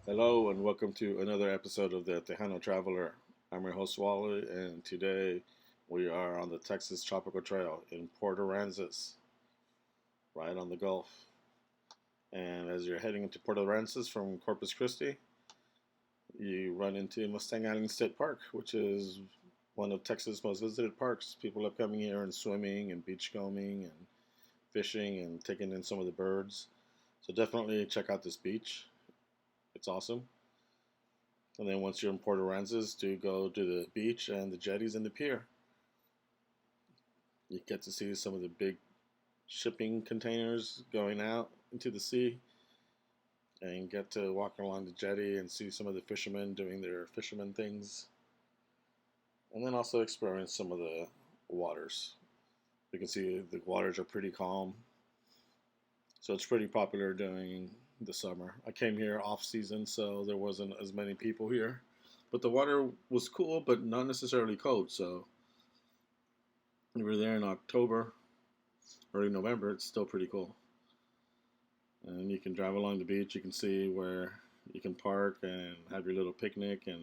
Hello and welcome to another episode of the Tejano Traveler. I'm your host Wally, and today we are on the Texas Tropical Trail in Port Aransas, right on the Gulf. And as you're heading into Port Aransas from Corpus Christi, you run into Mustang Island State Park, which is one of Texas' most visited parks. People are coming here and swimming and beachcombing and fishing and taking in some of the birds. So definitely check out this beach. It's awesome. And then once you're in Port Aransas, to go to the beach and the jetties and the pier. You get to see some of the big shipping containers going out into the sea, and get to walk along the jetty and see some of the fishermen doing their fisherman things, and then also experience some of the waters. You can see the waters are pretty calm, so it's pretty popular during the summer. I came here off season, so there wasn't as many people here, but the water was cool, but not necessarily cold. So we were there in October, early November. It's still pretty cool, and you can drive along the beach. You can see where you can park and have your little picnic and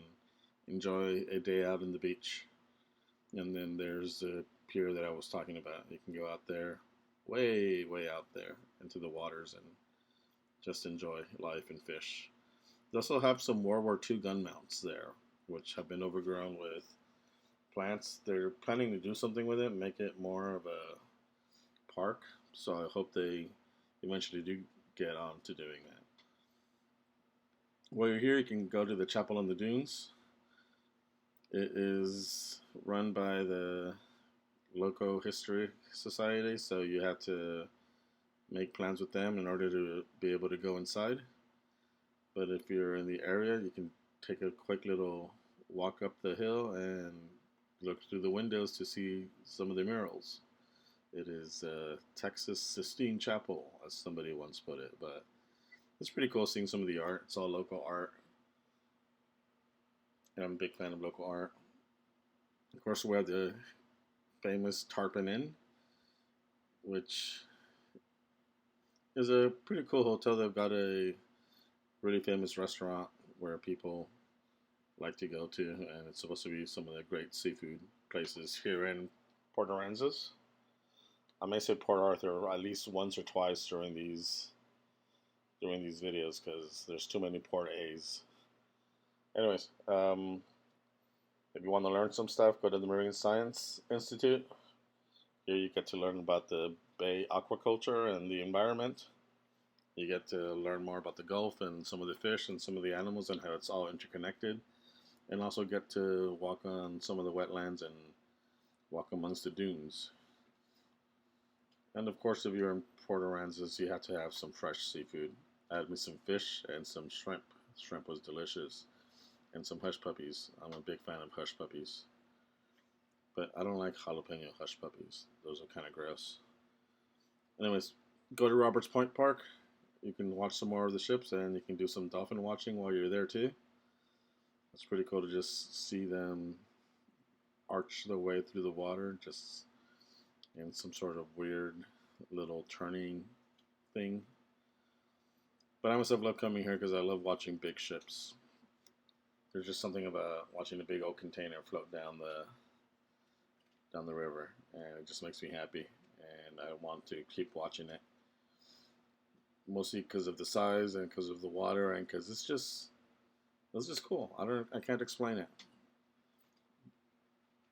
enjoy a day out in the beach. And then there's the pier that I was talking about. You can go out there, way out there into the waters, and just enjoy life and fish. They also have some World War II gun mounts there, which have been overgrown with plants. They're planning to do something with it, make it more of a park. So I hope they eventually do get on to doing that. While you're here, you can go to the Chapel on the Dunes. It is run by the Local History Society, so you have to make plans with them in order to be able to go inside. But if you're in the area, you can take a quick little walk up the hill and look through the windows to see some of the murals. It is Texas Sistine Chapel, as somebody once put it, but it's pretty cool seeing some of the art. It's all local art, and I'm a big fan of local art. Of course, we have the famous Tarpon Inn, which is a pretty cool hotel. They've got a really famous restaurant where people like to go to, and it's supposed to be some of the great seafood places here in Port Aransas. I may say Port Arthur at least once or twice during these videos because there's too many Port A's. Anyways, if you want to learn some stuff, go to the Marine Science Institute. Here you get to learn about the bay aquaculture and the environment. You get to learn more about the Gulf and some of the fish and some of the animals and how it's all interconnected. And also get to walk on some of the wetlands and walk amongst the dunes. And of course, if you're in Port Aransas, you have to have some fresh seafood. I had me some fish and some shrimp. Shrimp was delicious. And some hush puppies. I'm a big fan of hush puppies. But I don't like jalapeno hush puppies. Those are kind of gross. Anyways, go to Roberts Point Park. You can watch some more of the ships, and you can do some dolphin watching while you're there too. It's pretty cool to just see them arch their way through the water, just in some sort of weird little turning thing. But I myself love coming here because I love watching big ships. There's just something about watching a big old container float down the river, and it just makes me happy, and I want to keep watching it. Mostly because of the size and because of the water and because it's just cool. I can't explain it.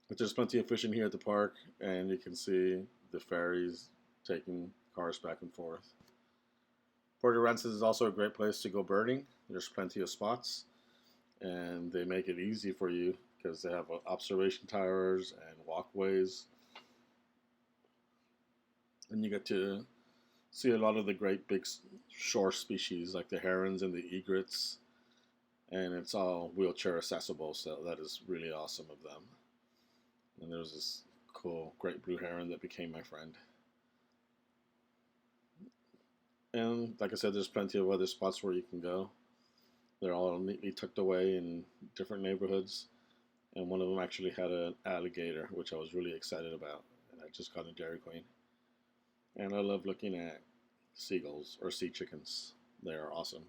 But there's plenty of fishing here at the park, and you can see the ferries taking cars back and forth. Port Aransas is also a great place to go birding. There's plenty of spots, and they make it easy for you because they have observation towers and walkways, and you get to see a lot of the great big shore species like the herons and the egrets, and it's all wheelchair accessible, so that is really awesome of them. And there's this cool great blue heron that became my friend. And like I said, there's plenty of other spots where you can go. They're all neatly tucked away in different neighborhoods, and one of them actually had an alligator, which I was really excited about, and I just got a Dairy Queen. And I love looking at seagulls or sea chickens. They are awesome.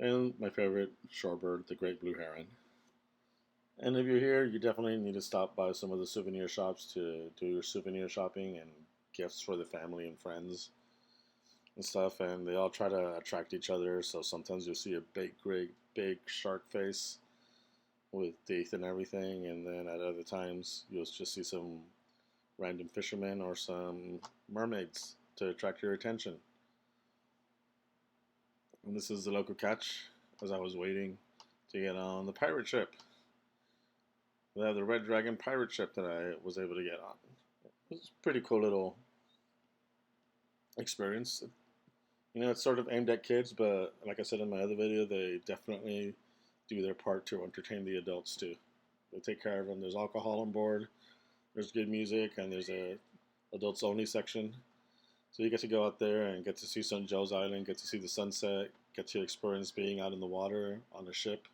and my favorite shorebird, the great blue heron. And if you're here, you definitely need to stop by some of the souvenir shops to do your souvenir shopping and gifts for the family and friends and stuff. And they all try to attract each other. So sometimes you'll see a big, great, big shark face with teeth and everything. And then at other times, you'll just see some random fishermen or some mermaids to attract your attention. And this is the local catch as I was waiting to get on the pirate ship. They have the Red Dragon pirate ship that I was able to get on. It was a pretty cool little experience. You know, it's sort of aimed at kids, but like I said in my other video, they definitely do their part to entertain the adults too. They take care of them. There's alcohol on board, there's good music, and there's a adults only section. So you get to go out there and get to see St. Joe's Island, get to see the sunset, get to experience being out in the water on a ship.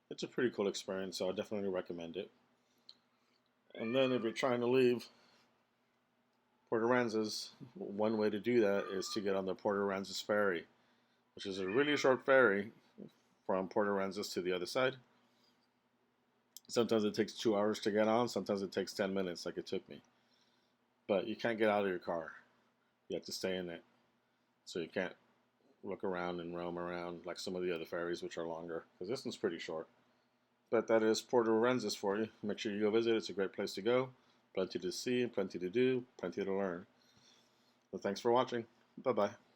It's a pretty cool experience, so I definitely recommend it. And then if you're trying to leave Port Aransas, one way to do that is to get on the Port Aransas ferry, which is a really short ferry from Port Aransas to the other side. Sometimes it takes 2 hours to get on, sometimes it takes 10 minutes, like it took me. But you can't get out of your car, you have to stay in it. So you can't look around and roam around like some of the other ferries, which are longer, because this one's pretty short. But that is Port Aransas for you. Make sure you go visit. It's a great place to go. Plenty to see, plenty to do, plenty to learn. So thanks for watching. Bye-bye.